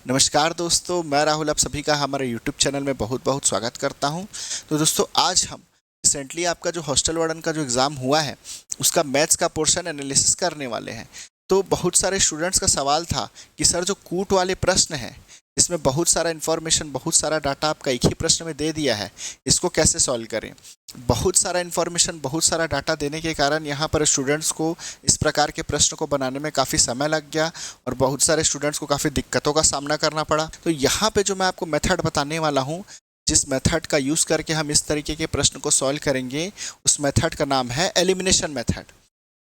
नमस्कार दोस्तों, मैं राहुल आप सभी का हमारे यूट्यूब चैनल में बहुत बहुत स्वागत करता हूं। तो दोस्तों आज हम रिसेंटली आपका जो हॉस्टल वार्डन का जो एग्ज़ाम हुआ है उसका मैथ्स का पोर्शन एनालिसिस करने वाले हैं। तो बहुत सारे स्टूडेंट्स का सवाल था कि सर जो कूट वाले प्रश्न हैं इसमें बहुत सारा इन्फॉर्मेशन, बहुत सारा डाटा आपका एक ही प्रश्न में दे दिया है, इसको कैसे सॉल्व करें। बहुत सारा इन्फॉर्मेशन, बहुत सारा डाटा देने के कारण यहाँ पर स्टूडेंट्स को इस प्रकार के प्रश्न को बनाने में काफ़ी समय लग गया और बहुत सारे स्टूडेंट्स को काफ़ी दिक्कतों का सामना करना पड़ा। तो यहाँ पे जो मैं आपको मेथड बताने वाला हूँ, जिस मेथड का यूज़ करके हम इस तरीके के प्रश्न को सॉल्व करेंगे, उस मेथड का नाम है एलिमिनेशन मेथड।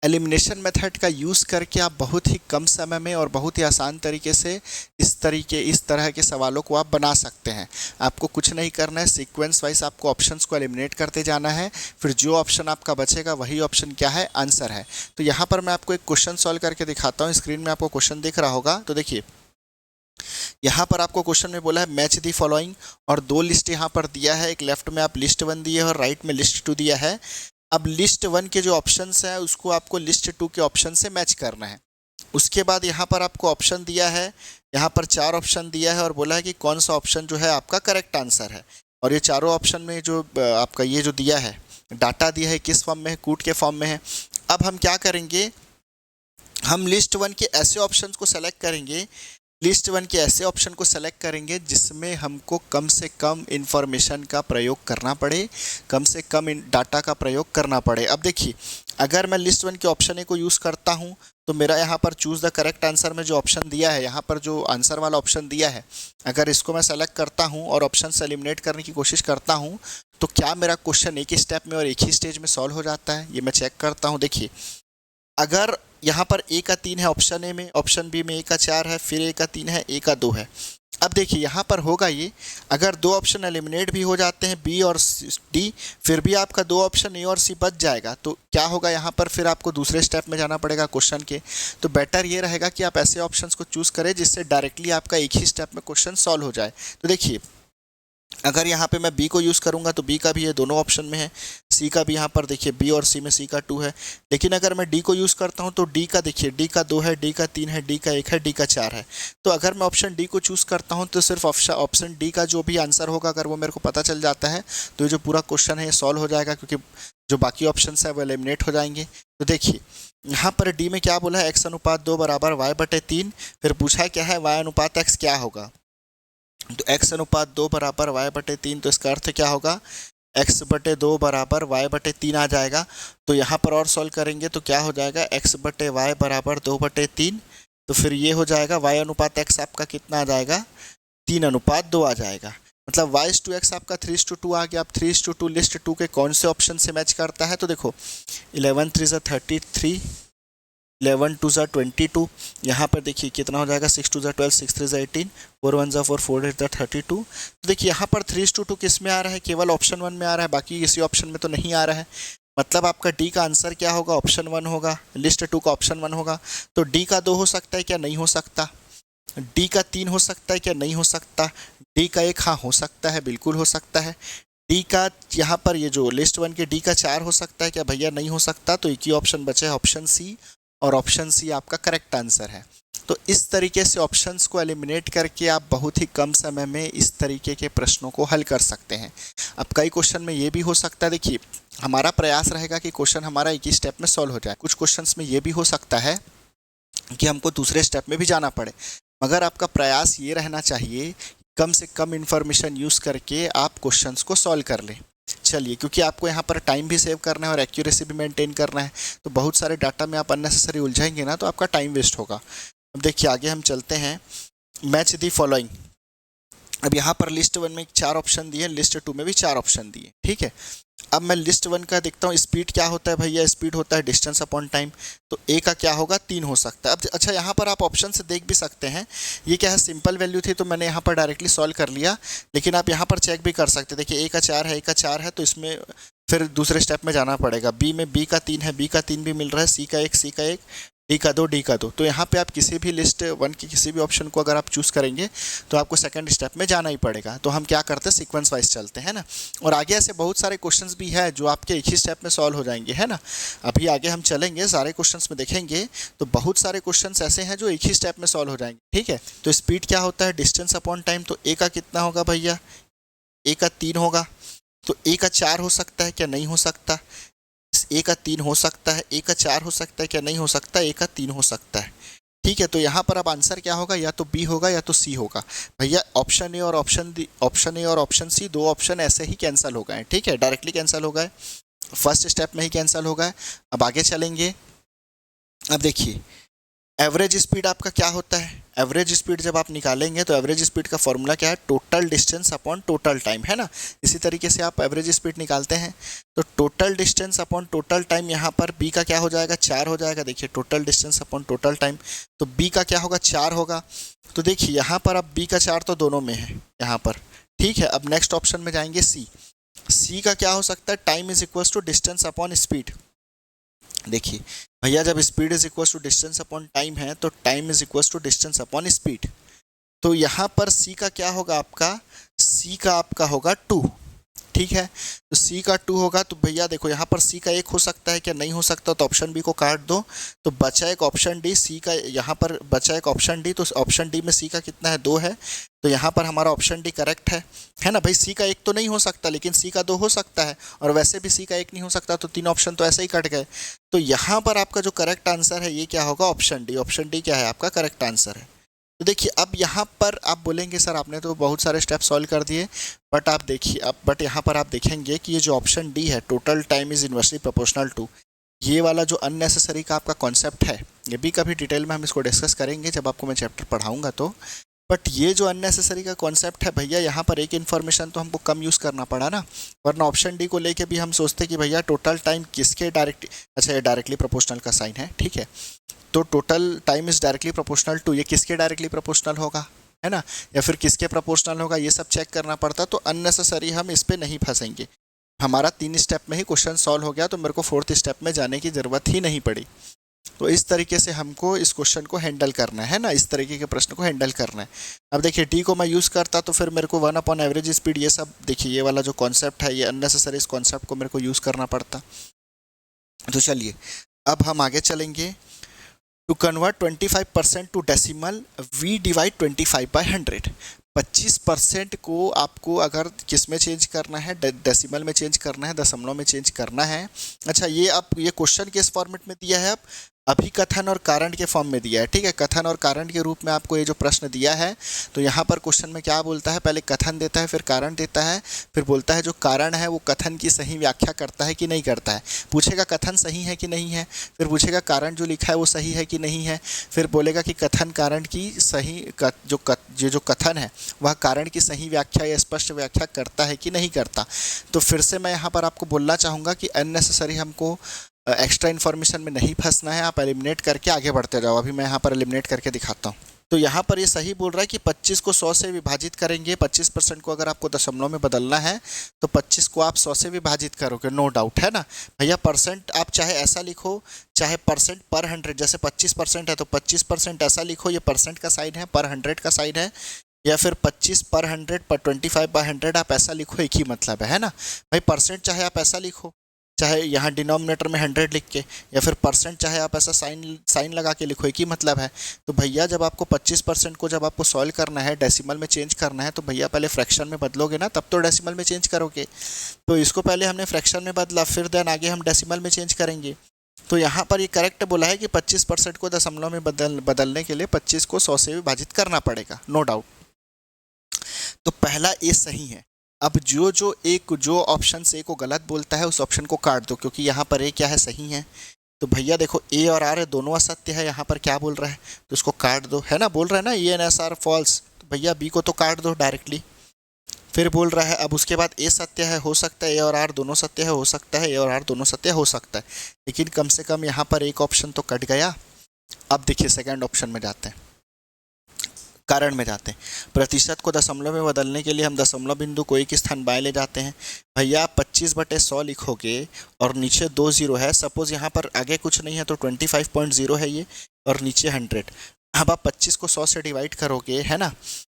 एलिमिनेशन मेथड का यूज़ करके आप बहुत ही कम समय में और बहुत ही आसान तरीके से इस तरह के सवालों को आप बना सकते हैं। आपको कुछ नहीं करना है, सीक्वेंस वाइज आपको ऑप्शंस को एलिमिनेट करते जाना है, फिर जो ऑप्शन आपका बचेगा वही ऑप्शन क्या है, आंसर है। तो यहाँ पर मैं आपको एक क्वेश्चन सॉल्व करके दिखाता हूँ। स्क्रीन में आपको क्वेश्चन दिख रहा होगा। तो देखिए, यहाँ पर आपको क्वेश्चन में बोला है मैच दी फॉलोइंग, और दो लिस्ट यहाँ पर दिया है। एक लेफ्ट में आप लिस्ट 1 दिए और राइट में लिस्ट 2 दिया है। अब लिस्ट 1 के जो ऑप्शंस है उसको आपको लिस्ट 2 के ऑप्शन से मैच करना है। उसके बाद यहाँ पर आपको ऑप्शन दिया है, यहाँ पर 4 ऑप्शन दिया है और बोला है कि कौन सा ऑप्शन जो है आपका करेक्ट आंसर है। और ये चारों ऑप्शन में जो आपका ये जो दिया है, डाटा दिया है, किस फॉर्म में है, कूट के फॉर्म में है। अब हम क्या करेंगे, हम लिस्ट 1 के ऐसे ऑप्शन को सेलेक्ट करेंगे, लिस्ट 1 के ऐसे ऑप्शन को सेलेक्ट करेंगे जिसमें हमको कम से कम इंफॉर्मेशन का प्रयोग करना पड़े, कम से कम डाटा का प्रयोग करना पड़े। अब देखिए, अगर मैं लिस्ट 1 के ऑप्शन ए को यूज़ करता हूँ तो मेरा यहाँ पर चूज़ द करेक्ट आंसर में जो ऑप्शन दिया है, यहाँ पर जो आंसर वाला ऑप्शन दिया है, अगर इसको मैं सेलेक्ट करता हूँ और ऑप्शन से एलिमिनेट करने की कोशिश करता हूँ तो क्या मेरा क्वेश्चन एक ही स्टेप में और एक ही स्टेज में सॉल्व हो जाता है, ये मैं चेक करता हूँ। देखिए, अगर यहाँ पर ए का 3 है ऑप्शन ए में, ऑप्शन बी में ए का 4 है, फिर ए का 3 है, ए का 2 है। अब देखिए यहाँ पर होगा ये, अगर दो ऑप्शन एलिमिनेट भी हो जाते हैं बी और डी, फिर भी आपका दो ऑप्शन ए और सी बच जाएगा। तो क्या होगा, यहाँ पर फिर आपको दूसरे स्टेप में जाना पड़ेगा क्वेश्चन के। तो बेटर ये रहेगा कि आप ऐसे ऑप्शंस को चूज़ करें जिससे डायरेक्टली आपका एक ही स्टेप में क्वेश्चन सॉल्व हो जाए। तो देखिए, अगर यहाँ पे मैं बी को यूज़ करूँगा तो बी का भी ये दोनों ऑप्शन में है, सी का भी यहाँ पर देखिए बी और सी में सी का 2 है। लेकिन अगर मैं डी को यूज़ करता हूँ तो डी का देखिए, डी का 2 है, डी का 3 है, डी का 1 है, डी का 4 है। तो अगर मैं ऑप्शन डी को चूज़ करता हूँ तो सिर्फ ऑप्शन डी का जो भी आंसर होगा अगर वो मेरे को पता चल जाता है तो ये जो पूरा क्वेश्चन है ये सॉल्व हो जाएगा, क्योंकि जो बाकी ऑप्शन है वो एलिमिनेट हो जाएंगे। तो देखिए, यहाँ पर डी में क्या बोला है, x अनुपात 2 बराबर y/3, फिर पूछा क्या है y अनुपात x क्या होगा। तो x अनुपात 2 बराबर y/3, तो इसका अर्थ क्या होगा, x/2 बराबर y/3 आ जाएगा। तो यहाँ पर और सॉल्व करेंगे तो क्या हो जाएगा, x/y बराबर 2/3। तो फिर ये हो जाएगा y अनुपात x आपका कितना आ जाएगा, 3:2 आ जाएगा। मतलब y/x आपका 3:2 आ गया। अब 3:2 लिस्ट 2 के कौन से ऑप्शन से मैच करता है, तो देखो 11 3 33, 11 2 22, यहाँ पर देखिए कितना हो जाएगा, 6 2 12, 6 3 18, 4 1 4 4 8 32। तो देखिए यहाँ पर 3:2 किस में आ रहा है, केवल ऑप्शन 1 में आ रहा है, बाकी किसी ऑप्शन में तो नहीं आ रहा है। मतलब आपका डी का आंसर क्या होगा, ऑप्शन 1 होगा, लिस्ट 2 का ऑप्शन 1 होगा। तो डी का 2 हो सकता है क्या, नहीं हो सकता। डी का 3 हो सकता है क्या, नहीं हो सकता। डी का 1 हाँ हो सकता है, बिल्कुल हो सकता है। डी का यहाँ पर ये जो लिस्ट 1 के डी का 4 हो सकता है क्या, भैया नहीं हो सकता। तो एक ही ऑप्शन बचा है, ऑप्शन सी, और ऑप्शन सी आपका करेक्ट आंसर है। तो इस तरीके से ऑप्शंस को एलिमिनेट करके आप बहुत ही कम समय में इस तरीके के प्रश्नों को हल कर सकते हैं। अब कई क्वेश्चन में ये भी हो सकता है, देखिए हमारा प्रयास रहेगा कि क्वेश्चन हमारा एक ही स्टेप में सॉल्व हो जाए। कुछ क्वेश्चंस में ये भी हो सकता है कि हमको दूसरे स्टेप में भी जाना पड़े, मगर आपका प्रयास ये रहना चाहिए कम से कम इन्फॉर्मेशन यूज़ करके आप क्वेश्चंस को सॉल्व कर लें। चलिए, क्योंकि आपको यहाँ पर टाइम भी सेव करना है और एक्यूरेसी भी मेंटेन करना है, तो बहुत सारे डाटा में आप अननेसेसरी उलझाएंगे ना तो आपका टाइम वेस्ट होगा। अब देखिए आगे हम चलते हैं, मैच दी फॉलोइंग। अब यहाँ पर लिस्ट 1 में 4 ऑप्शन दिए, लिस्ट 2 में भी 4 ऑप्शन दिए, ठीक है। अब मैं लिस्ट 1 का देखता हूँ, स्पीड क्या होता है भैया, स्पीड होता है डिस्टेंस अपॉन टाइम। तो ए का क्या होगा, 3 हो सकता है। अब अच्छा, यहाँ पर आप ऑप्शन से देख भी सकते हैं, ये क्या है, सिंपल वैल्यू थी तो मैंने यहाँ पर डायरेक्टली सॉल्व कर लिया। लेकिन आप यहाँ पर चेक भी कर सकते हैं, देखिए ए का 4 है, ए का 4 है, तो इसमें फिर दूसरे स्टेप में जाना पड़ेगा। बी में बी का 3 है, बी का 3 भी मिल रहा है, सी का 1, सी का 1, डी का दो, डी का दो। तो यहाँ पे आप किसी भी लिस्ट वन की किसी भी ऑप्शन को अगर आप चूज़ करेंगे तो आपको सेकंड स्टेप में जाना ही पड़ेगा। तो हम क्या करते हैं, सीक्वेंस वाइज चलते हैं ना। और आगे ऐसे बहुत सारे क्वेश्चंस भी है जो आपके एक ही स्टेप में सॉल्व हो जाएंगे, है ना। अभी आगे हम चलेंगे, सारे क्वेश्चंस में देखेंगे तो बहुत सारे क्वेश्चंस ऐसे हैं जो एक ही स्टेप में सॉल्व हो जाएंगे, ठीक है। तो स्पीड क्या होता है, डिस्टेंस अपॉन टाइम। तो ए का कितना होगा भैया, ए का 3 होगा। तो ए का 4 हो सकता है क्या, नहीं हो सकता। ए का 3 हो सकता है, ए का 4 हो सकता है क्या, नहीं हो सकता, ए का 3 हो सकता है, ठीक है। तो यहाँ पर अब आंसर क्या होगा, या तो बी होगा या तो सी होगा। भैया ऑप्शन ए और ऑप्शन सी, दो ऑप्शन ऐसे ही कैंसिल हो गए, ठीक है, डायरेक्टली कैंसिल हो गए, फर्स्ट स्टेप में ही कैंसिल हो गए। अब आगे चलेंगे। अब देखिए एवरेज स्पीड आपका क्या होता है। एवरेज स्पीड जब आप निकालेंगे तो एवरेज स्पीड का फॉर्मूला क्या है, total distance upon total time, है ना। इसी तरीके से आप एवरेज स्पीड निकालते हैं तो total distance upon total time, यहाँ पर बी का क्या हो जाएगा, 4 हो जाएगा। देखिए total distance upon total time, तो बी का क्या होगा, 4 होगा। तो देखिए यहाँ पर अब बी का 4 तो दोनों में है यहाँ पर, ठीक है। अब नेक्स्ट ऑप्शन में जाएंगे, सी का क्या हो सकता है, time is equal to distance upon speed. देखिए भैया जब speed is equal to distance upon time है तो time is equal to distance upon speed. तो यहाँ पर सी का क्या होगा आपका, सी का आपका होगा 2, ठीक है। तो सी का 2 होगा। तो भैया देखो यहाँ पर सी का 1 हो सकता है क्या, नहीं हो सकता, तो ऑप्शन बी को काट दो। तो बचा एक ऑप्शन डी, सी का यहाँ पर बचा एक ऑप्शन डी। तो ऑप्शन डी में सी का कितना है, 2 है। तो यहाँ पर हमारा ऑप्शन डी करेक्ट है ना भाई। सी का 1 तो नहीं हो सकता लेकिन सी का 2 हो सकता है, और वैसे भी सी का 1 नहीं हो सकता, तो 3 ऑप्शन तो ऐसे ही कट गए। तो यहाँ पर आपका जो करेक्ट आंसर है ये क्या होगा, ऑप्शन डी। ऑप्शन डी क्या है आपका करेक्ट आंसर है। तो देखिए अब यहाँ पर आप बोलेंगे सर आपने तो बहुत सारे स्टेप सॉल्व कर दिए, बट आप देखिए बट यहाँ पर आप देखेंगे कि ये जो ऑप्शन डी है, total time is inversely proportional to, ये वाला जो अननेसेसरी का आपका कॉन्सेप्ट है, ये भी कभी डिटेल में हम इसको डिस्कस करेंगे जब आपको मैं चैप्टर पढ़ाऊंगा तो। बट ये जो अननेसेसरी का कॉन्सेप्ट है भैया, यहाँ पर एक इन्फॉर्मेशन तो हमको कम यूज़ करना पड़ा ना, वरना ऑप्शन डी को लेके भी हम सोचते कि भैया टोटल टाइम किसके डायरेक्ट, अच्छा ये डायरेक्टली प्रोपोर्शनल का साइन है, ठीक है। तो total time is directly proportional to, ये किसके डायरेक्टली प्रोपोर्शनल होगा, है ना, या फिर किसके प्रोपोर्शनल होगा, ये सब चेक करना पड़ता। तो अननेसेसरी हम इस पर नहीं फंसेंगे। हमारा 3 स्टेप में ही क्वेश्चन सॉल्व हो गया, तो मेरे को 4th स्टेप में जाने की ज़रूरत ही नहीं पड़ी। तो इस तरीके से हमको इस क्वेश्चन को हैंडल करना है ना, इस तरीके के प्रश्न को हैंडल करना है। अब देखिए डी को मैं यूज़ करता तो फिर मेरे को 1 अपॉन एवरेज स्पीड, ये सब देखिए ये वाला जो कॉन्सेप्ट है, ये अननेसेसरी इस कॉन्सेप्ट को मेरे को यूज़ करना पड़ता। तो चलिए अब हम आगे चलेंगे। To convert 25% to decimal, we divide 25 by 100। 25% को आपको अगर किस में चेंज करना है, डेसिमल में चेंज करना है, दशमलव में चेंज करना है। अच्छा ये आप ये क्वेश्चन किस फॉर्मेट में दिया है, अब अभिकथन और कारण के फॉर्म में दिया है, ठीक है। कथन और कारण के रूप में आपको ये जो प्रश्न दिया है, तो यहाँ पर क्वेश्चन में क्या बोलता है, पहले कथन देता है, फिर कारण देता है, फिर बोलता है जो कारण है वो कथन की सही व्याख्या करता है कि नहीं करता है। पूछेगा कथन सही है कि नहीं है, फिर पूछेगा कारण जो लिखा है वो सही है कि नहीं है, फिर बोलेगा कि कथन कारण की सही जो कथन है वह कारण की सही व्याख्या या स्पष्ट व्याख्या करता है कि नहीं करता। तो फिर से मैं यहाँ पर आपको बोलना चाहूँगा कि अननेसेसरी हमको एक्स्ट्रा इन्फॉर्मेशन में नहीं फंसना है, आप एलिमिनेट करके आगे बढ़ते जाओ। अभी मैं यहाँ पर एलिमिनेट करके दिखाता हूँ। तो यहाँ पर ये सही बोल रहा है कि 25 को 100 से विभाजित करेंगे। 25% को अगर आपको दशमलव में बदलना है तो 25 को आप 100 से विभाजित करोगे, नो डाउट, है ना भैया। परसेंट आप चाहे ऐसा लिखो, चाहे परसेंट पर 100, जैसे 25% है तो 25% ऐसा लिखो, ये परसेंट का साइन है, पर 100 का साइन है, या फिर 25 पर 100 पर 25 बाई 100 आप ऐसा लिखो, एक ही मतलब है ना भाई। परसेंट चाहे आप ऐसा लिखो, चाहे यहाँ डिनोमिनेटर में 100 लिख के, या फिर परसेंट चाहे आप ऐसा साइन लगा के लिखो, एक ही मतलब है। तो भैया जब आपको 25% को जब आपको सॉल्व करना है, डेसिमल में चेंज करना है, तो भैया पहले फ्रैक्शन में बदलोगे ना, तब तो डेसिमल में चेंज करोगे। तो इसको पहले हमने फ्रैक्शन में बदला, फिर देन आगे हम डेसिमल में चेंज करेंगे। तो यहाँ पर ये करेक्ट बोला है कि 25% को दशमलव में बदलने के लिए 25 को 100 से विभाजित करना पड़ेगा, नो डाउट। तो पहला ए सही है। अब जो ऑप्शन ए को गलत बोलता है उस ऑप्शन को काट दो, क्योंकि यहाँ पर ए क्या है, सही है। तो भैया देखो ए और आर दोनों असत्य है, यहाँ पर क्या बोल रहा है, तो इसको काट दो, है ना, बोल रहा है ना A N S R false, तो भैया बी को तो काट दो डायरेक्टली। फिर बोल रहा है अब उसके बाद ए सत्य है, हो सकता है ए और आर दोनों सत्य है, हो सकता है ए और आर दोनों सत्य हो सकता है, लेकिन कम से कम यहाँ पर एक ऑप्शन तो कट गया। अब देखिए सेकेंड ऑप्शन में जाते हैं। कारण में जाते हैं। प्रतिशत को दशमलव में बदलने के लिए हम दशमलव बिंदु को एक स्थान बाएं ले जाते हैं। भैया आप 25/100 लिखोगे और नीचे 2 जीरो है, सपोज यहाँ पर आगे कुछ नहीं है तो 25.0 है ये, और नीचे 100। अब आप 25 को 100 से डिवाइड करोगे, है ना,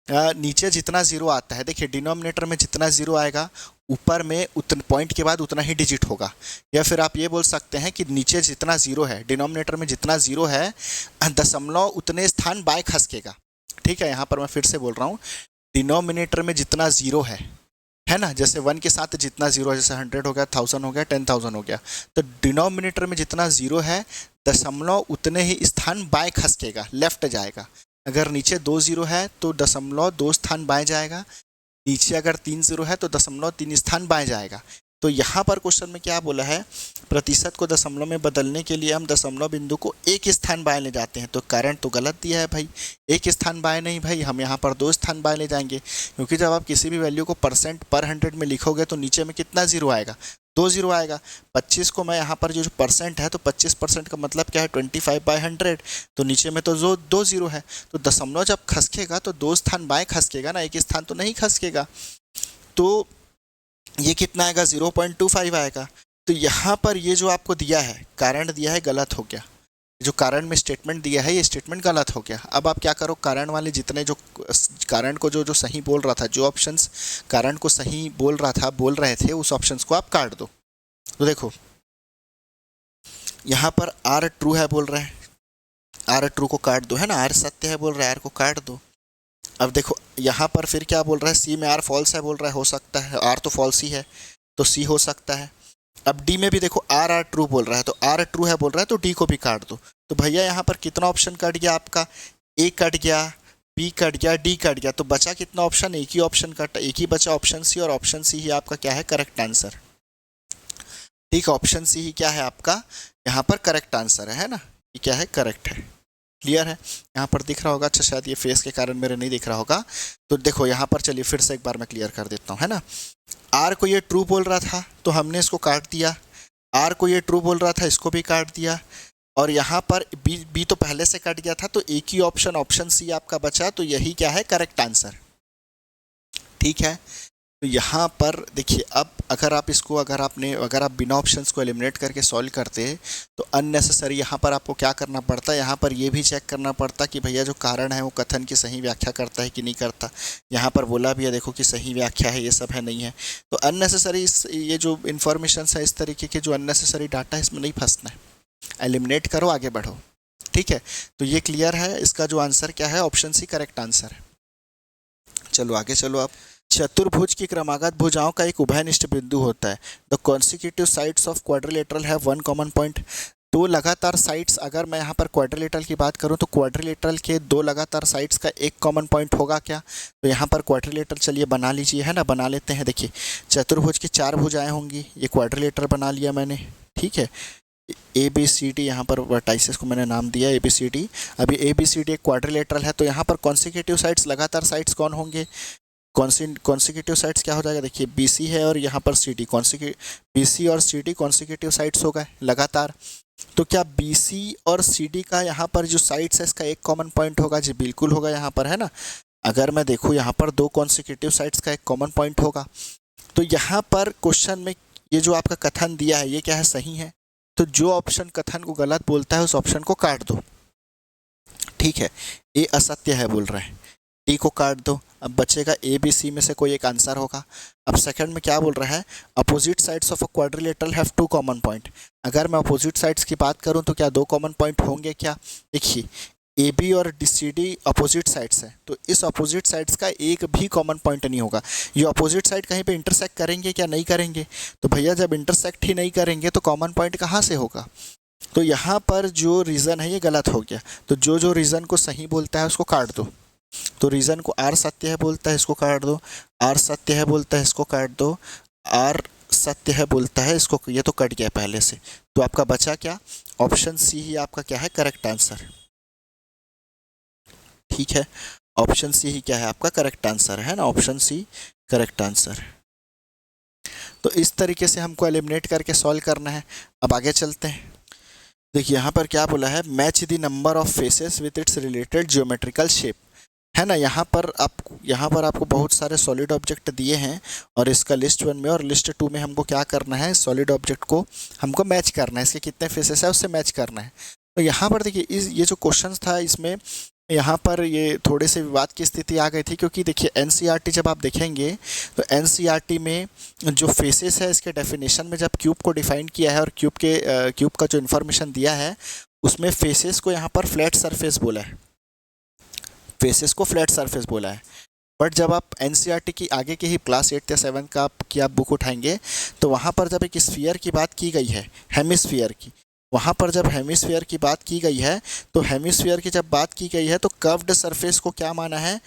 नीचे जितना जीरो आता है, देखिए डिनोमिनेटर में जितना जीरो आएगा ऊपर में उतने पॉइंट के बाद उतना ही डिजिट होगा। या फिर आप ये बोल सकते हैं कि नीचे जितना जीरो है, डिनोमिनेटर में जितना जीरो है, दशमलव उतने स्थान बाएं खसकेगा। ठीक है, यहाँ पर मैं फिर से बोल रहा हूँ, डिनोमिनेटर में जितना जीरो है ना, जैसे 1 के साथ जितना जीरो है, जैसे 100 हो गया, 1000 हो गया, 10,000 हो गया, तो डिनोमिनेटर में जितना जीरो है दशमलव उतने ही स्थान बाएं खसकेगा, लेफ्ट जाएगा। अगर नीचे 2 जीरो है तो दशमलव 2 स्थान बाएं जाएगा, नीचे अगर 3 जीरो है तो दशमलव 3 स्थान बाएं जाएगा। तो यहाँ पर क्वेश्चन में क्या बोला है, प्रतिशत को दशमलव में बदलने के लिए हम दशमलव बिंदु को एक स्थान बाएं ले जाते हैं। तो कारण तो गलत दिया है भाई, एक स्थान बाएं नहीं भाई, हम यहाँ पर 2 स्थान बाएं ले जाएंगे, क्योंकि जब आप किसी भी वैल्यू को परसेंट पर 100 में लिखोगे तो नीचे में कितना जीरो आएगा, 2 जीरो आएगा। 25 को मैं यहाँ पर जो परसेंट है तो 25% का मतलब क्या है, 25/100, तो नीचे में तो जो 2 जीरो है, तो दशमलव जब खसकेगा तो 2 स्थान बाएं खसकेगा ना, एक स्थान तो नहीं खसकेगा। तो ये कितना आएगा, 0.25 आएगा। तो यहाँ पर ये जो आपको दिया है, कारण दिया है, गलत हो गया। जो कारण में स्टेटमेंट दिया है ये स्टेटमेंट गलत हो गया। अब आप क्या करो, कारण वाले जितने जो कारण को जो सही बोल रहा था, जो ऑप्शंस कारण को सही बोल रहे थे, उस ऑप्शंस को आप काट दो। तो देखो यहाँ पर आर ट्रू है बोल रहे हैं, आर ट्रू को काट दो, है ना, आर सत्य है बोल रहा है, आर को काट दो। अब देखो यहाँ पर फिर क्या बोल रहा है, सी में आर फॉल्स है बोल रहा है, हो सकता है आर तो फॉल्स ही है तो सी हो सकता है। अब डी में भी देखो आर ट्रू बोल रहा है, तो आर ट्रू है बोल रहा है तो डी को भी काट दो। तो भैया यहाँ पर कितना ऑप्शन कट गया आपका, ए कट गया, बी कट गया, डी कट गया, तो बचा कितना ऑप्शन, एक ही ऑप्शन कटा, एक ही बचा ऑप्शन सी, और ऑप्शन सी ही आपका क्या है, करेक्ट आंसर। ठीक है, ऑप्शन सी ही क्या है आपका यहाँ पर करेक्ट आंसर है ना, ये क्या है, करेक्ट है। क्लियर है, यहाँ पर दिख रहा होगा, अच्छा शायद ये फेस के कारण मेरे नहीं दिख रहा होगा, तो देखो यहाँ पर चलिए फिर से एक बार मैं क्लियर कर देता हूँ, है ना। आर को ये ट्रू बोल रहा था तो हमने इसको काट दिया, आर को ये ट्रू बोल रहा था इसको भी काट दिया, और यहाँ पर बी तो पहले से कट गया था, तो एक ही ऑप्शन, ऑप्शन सी आपका बचा, तो यही क्या है, करेक्ट आंसर। ठीक है, तो यहाँ पर देखिए, अब अगर आप बिना ऑप्शंस को एलिमिनेट करके सॉल्व करते तो अननेसेसरी यहाँ पर आपको क्या करना पड़ता है, यहाँ पर ये भी चेक करना पड़ता कि भैया जो कारण है वो कथन की सही व्याख्या करता है कि नहीं करता। यहाँ पर बोला भी है देखो कि सही व्याख्या है, ये सब है नहीं है, तो अननेसेसरी ये जो इन्फॉर्मेशन है, इस तरीके के जो अननेसेसरी डाटा है, इसमें नहीं फंसना है, एलिमिनेट करो, आगे बढ़ो। ठीक है, तो ये क्लियर है, इसका जो आंसर क्या है, ऑप्शन सी करेक्ट आंसर है। चलो आगे चलो आप। चतुर्भुज की क्रमागत भुजाओं का एक उभयनिष्ठ बिंदु होता है। The consecutive sides of quadrilateral have one common point. दो लगातार साइड्स, अगर मैं यहाँ पर क्वाड्रिलेटरल की बात करूँ तो क्वाड्रिलेटरल के दो लगातार साइड्स का एक कॉमन पॉइंट होगा क्या, तो यहाँ पर क्वाड्रिलेटरल चलिए बना लीजिए, है ना, बना लेते हैं। देखिए चतुर्भुज की 4 भुजाएं होंगी, ये क्वाड्रिलेटरल बना लिया मैंने। ठीक है, ए बी सी डी, यहाँ पर वर्टाइसेस को मैंने नाम दिया ए बी सी डी। अभी ए बी सी डी एक क्वाड्रिलेटरल है, तो यहाँ पर कॉन्सिक्यूटिव साइड्स, लगातार साइड्स कौन होंगे, कॉन्सिक्यूटिव साइड्स क्या हो जाएगा, देखिए बी सी है और यहाँ पर सी डी, बी सी और सी डी कॉन्सिक्यूटिव साइड्स हो गए लगातार। तो क्या बी सी और सी डी का यहाँ पर जो साइड्स है इसका एक कॉमन पॉइंट होगा, जी बिल्कुल होगा यहाँ पर, है ना। अगर मैं देखूँ यहाँ पर 2 कॉन्सिक्यूटिव साइड्स का एक कॉमन पॉइंट होगा, तो यहाँ पर क्वेश्चन में ये जो आपका कथन दिया है ये क्या है, सही है। तो जो ऑप्शन कथन को गलत बोलता है उस ऑप्शन को काट दो। ठीक है, ए असत्य है बोल रहे हैं, डी को काट दो। अब बचेगा ए बी सी में से कोई एक आंसर होगा। अब सेकंड में क्या बोल रहा है, opposite sides of a quadrilateral have 2 common point. अगर मैं अपोजिट साइड्स की बात करूं तो क्या 2 कॉमन पॉइंट होंगे क्या, देखिए ए बी और D C D opposite sides है, तो इस अपोजिट साइड्स का एक भी कॉमन पॉइंट नहीं होगा। ये अपोजिट साइड कहीं पे इंटरसेक्ट करेंगे क्या, नहीं करेंगे, तो भैया जब इंटरसेक्ट ही नहीं करेंगे तो कॉमन पॉइंट कहाँ से होगा। तो यहाँ पर जो रीज़न है ये गलत हो गया, तो जो रीज़न को सही बोलता है उसको काट दो। तो रीज़न को आर सत्य है बोलता है, इसको काट दो, आर सत्य है बोलता है, इसको काट दो, आर सत्य है बोलता है, इसको, ये तो कट गया पहले से। तो आपका बचा क्या, ऑप्शन सी ही आपका क्या है, करेक्ट आंसर। ठीक है, ऑप्शन सी ही क्या है आपका करेक्ट आंसर, है ना, ऑप्शन सी करेक्ट आंसर। तो इस तरीके से हमको एलिमिनेट करके सॉल्व करना है। अब आगे चलते हैं। देखिए यहाँ पर क्या बोला है, match the number of faces with its related geometrical shape, है ना। यहाँ पर आपको बहुत सारे सॉलिड ऑब्जेक्ट दिए हैं और इसका लिस्ट 1 में और लिस्ट 2 में हमको क्या करना है, सॉलिड ऑब्जेक्ट को हमको मैच करना है, इसके कितने फेसेस है उससे मैच करना है। तो यहाँ पर देखिए ये जो क्वेश्चन था इसमें यहाँ पर ये थोड़े से विवाद की स्थिति आ गई थी, क्योंकि देखिए एनसीईआरटी जब आप देखेंगे तो एनसीईआरटी में जो फेसेस है इसके डेफिनेशन में जब क्यूब को डिफाइन किया है और क्यूब का जो इन्फॉर्मेशन दिया है उसमें फेसेस को यहाँ पर फ्लैट सरफेस बोला है, फेसेस को फ्लैट सरफेस बोला है। बट जब आप एनसीईआरटी की आगे के ही क्लास 8 या 7 का आप बुक उठाएंगे तो वहाँ पर जब एक स्फीयर की बात की गई है, हेमिस्फीयर की, वहाँ पर जब हेमिस्फीयर की बात की गई है तो हेमिस्फीयर की जब बात की गई है तो कर्व्ड सरफेस को क्या माना है,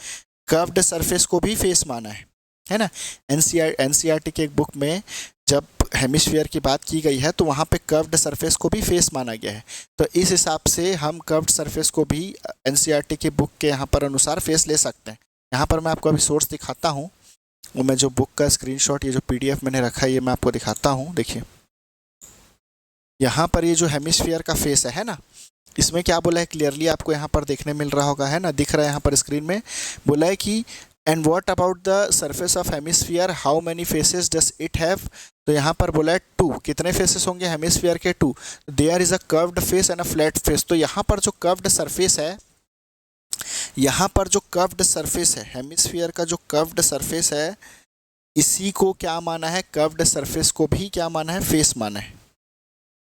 कर्व्ड सरफेस को भी फेस माना है ना। एनसीईआरटी के एक बुक में जब हेमिस्फीयर की बात की गई है तो वहाँ पे कर्व्ड सरफेस को भी फेस माना गया है। तो इस हिसाब से हम कर्व्ड सरफेस को भी एनसीईआरटी के बुक के यहाँ पर अनुसार फेस ले सकते हैं। यहाँ पर मैं आपको अभी सोर्स दिखाता हूँ, वो मैं जो बुक का स्क्रीनशॉट, ये जो पीडीएफ मैंने रखा है ये मैं आपको दिखाता हूँ। देखिए यहाँ पर ये जो हेमिस्फीयर का फेस है ना, इसमें क्या बोला है क्लियरली आपको यहाँ पर देखने मिल रहा होगा, है ना, दिख रहा है यहाँ पर स्क्रीन में। बोला है कि and what about the surface of hemisphere, how many faces does it have. तो यहाँ पर बोला है 2, कितने फेसेस होंगे हेमिस्फीयर के, 2। There is a curved face and a flat face. तो यहाँ पर जो कर्व्ड सरफेस है, यहाँ पर जो कर्व्ड सरफेस है, हेमिस्फीयर का जो कर्व्ड सरफेस है, इसी को क्या माना है, कर्व्ड सरफेस को भी क्या माना है, फेस माना है।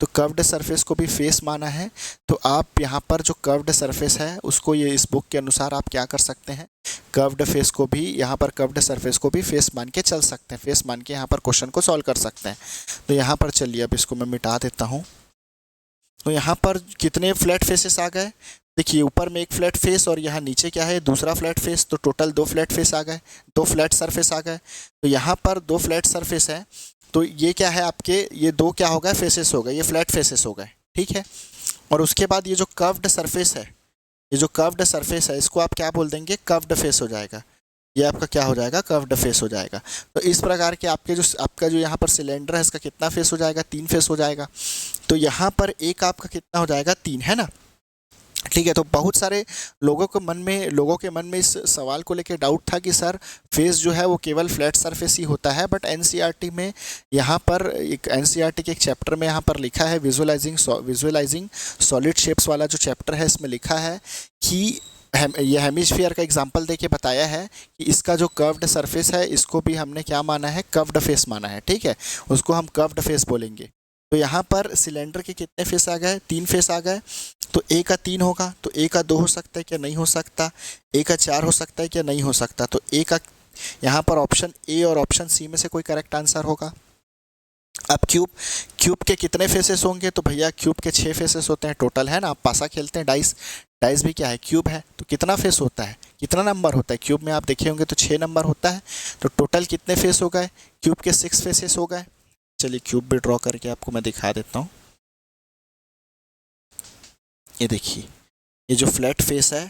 तो कर्व्ड सरफेस को भी फेस माना है। तो आप यहाँ पर जो कर्व्ड सरफेस है उसको ये इस बुक के अनुसार आप क्या कर सकते हैं, कर्व्ड फेस को भी, यहाँ पर कर्व्ड सरफेस को भी फेस मान के चल सकते हैं, फेस मान के यहाँ पर क्वेश्चन को सॉल्व कर सकते हैं। तो यहाँ पर चलिए अब इसको मैं मिटा देता हूँ। तो यहाँ पर कितने फ्लैट फेसेस आ गए, देखिए ऊपर में एक फ्लैट फेस और यहाँ नीचे क्या है, दूसरा फ्लैट फेस। तो टोटल 2 फ्लैट फेस आ गए, 2 फ्लैट सरफेस आ गए। तो यहाँ पर 2 फ्लैट सरफेस है, तो ये क्या है आपके, ये 2 क्या हो गए, फेसेस हो गए, ये फ्लैट फेसेस हो गए, ठीक है। और उसके बाद ये जो कर्व्ड सरफेस है, ये जो कर्व्ड सरफेस है इसको आप क्या बोल देंगे, कर्व्ड फेस हो जाएगा। ये आपका क्या हो जाएगा, कर्व्ड फेस हो जाएगा। तो इस प्रकार के आपका जो यहाँ पर सिलेंडर है इसका कितना फेस हो जाएगा, 3 फेस हो जाएगा। तो यहाँ पर एक आपका कितना हो जाएगा, 3, है ना, ठीक है। तो बहुत सारे लोगों के मन में इस सवाल को लेकर डाउट था कि सर फेस जो है वो केवल फ्लैट सरफेस ही होता है। बट एनसीईआरटी में यहाँ पर एनसीईआरटी के एक चैप्टर में यहाँ पर लिखा है, विजुअलाइजिंग सॉलिड शेप्स वाला जो चैप्टर है इसमें लिखा है कि ये हेमिस्फीयर का एग्जांपल देके बताया है कि इसका जो कर्व्ड सरफेस है इसको भी हमने क्या माना है, कर्व्ड फेस माना है, ठीक है, उसको हम कर्व्ड फेस बोलेंगे। तो यहाँ पर सिलेंडर के कितने फेस आ गए, 3 फेस आ गए। तो ए का 3 होगा, तो ए का 2 हो सकता है क्या, नहीं हो सकता। ए का 4 हो सकता है क्या, नहीं हो सकता। तो ए का यहाँ पर ऑप्शन ए और ऑप्शन सी में से कोई करेक्ट आंसर होगा। अब क्यूब के कितने फेसेस होंगे, तो भैया क्यूब के 6 फेसेस होते हैं टोटल, है ना। आप पासा खेलते हैं, डाइस भी क्या है, क्यूब है। तो कितना फेस होता है, कितना नंबर होता है क्यूब में, आप देखे होंगे तो 6 नंबर होता है। तो टोटल कितने फेस हो गए, क्यूब के 6 फेसेस हो गए। चलिए क्यूब भी ड्रॉ करके आपको मैं दिखा देता हूँ। ये देखिए, ये जो फ्लैट फेस है,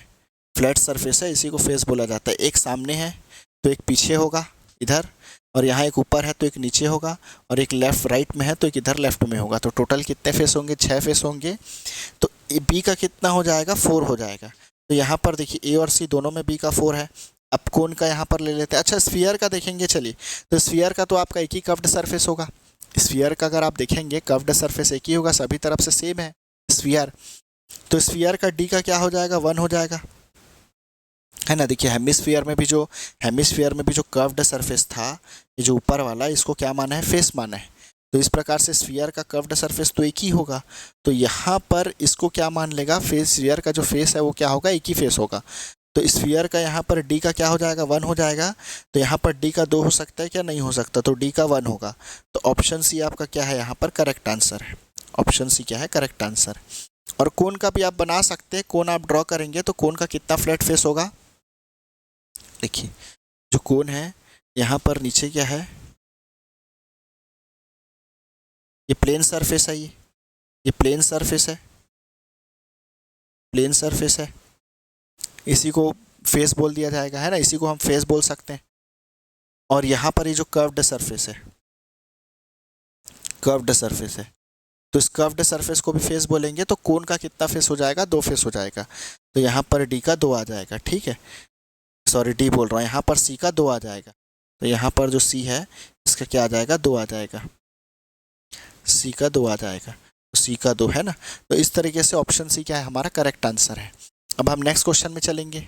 फ्लैट सरफेस है, इसी को फेस बोला जाता है। एक सामने है तो एक पीछे होगा इधर, और यहाँ एक ऊपर है तो एक नीचे होगा, और एक लेफ्ट राइट में है तो एक इधर लेफ्ट में होगा। तो टोटल कितने फेस होंगे, 6 फेस होंगे। तो बी का कितना हो जाएगा, 4 हो जाएगा। तो यहाँ पर देखिए ए और सी दोनों में बी का 4 है। अब कोन का यहाँ पर ले लेते हैं। अच्छा स्फीयर का देखेंगे, चलिए। तो स्फीयर का तो आपका एक ही कर्व्ड सरफेस होगा। स्फीयर का अगर आप देखेंगे कर्व्ड सरफेस एक ही होगा, सभी तरफ से सेम है स्फीयर। तो स्फीयर का डी का क्या हो जाएगा, 1 हो जाएगा, है ना। देखिए हेमिस्फीयर में भी जो कर्व्ड सरफेस था, ये जो ऊपर वाला, इसको क्या माना है, फेस माना है। तो इस प्रकार से स्फीयर का कर्व्ड सरफेस तो एक ही होगा। तो यहाँ पर इसको क्या मान लेगा, स्फीयर का जो फेस है वो क्या होगा, एक ही फेस होगा। तो स्फीयर का यहाँ पर डी का क्या हो जाएगा, 1 हो जाएगा। तो यहाँ पर डी का 2 हो सकता है क्या, नहीं हो सकता। तो डी का 1 होगा। तो ऑप्शन सी आपका क्या है, यहाँ पर करेक्ट आंसर है। ऑप्शन सी क्या है, करेक्ट आंसर। और कोन का भी आप बना सकते हैं, कोन आप ड्रॉ करेंगे तो कोन का कितना फ्लैट फेस होगा। देखिए जो कोन है यहाँ पर नीचे क्या है, ये प्लेन सरफेस है, ये प्लेन सरफेस है, प्लेन सरफेस है, इसी को फेस बोल दिया जाएगा, है ना, इसी को हम फेस बोल सकते हैं। और यहाँ पर ये जो कर्व्ड सरफेस है, कर्व्ड सरफेस है, तो इस कर्व्ड सरफेस को भी फेस बोलेंगे। तो कोन का कितना फेस हो जाएगा, 2 फेस हो जाएगा। तो यहाँ पर डी का 2 आ जाएगा, ठीक है। सॉरी डी बोल रहा हूँ, यहाँ पर सी का 2 आ जाएगा। तो यहाँ पर जो सी है इसका क्या आ जाएगा, 2 आ जाएगा, सी का 2 आ जाएगा, तो सी का 2 है ना। तो इस तरीके से ऑप्शन सी क्या है हमारा करेक्ट आंसर है। अब हम नेक्स्ट क्वेश्चन में चलेंगे।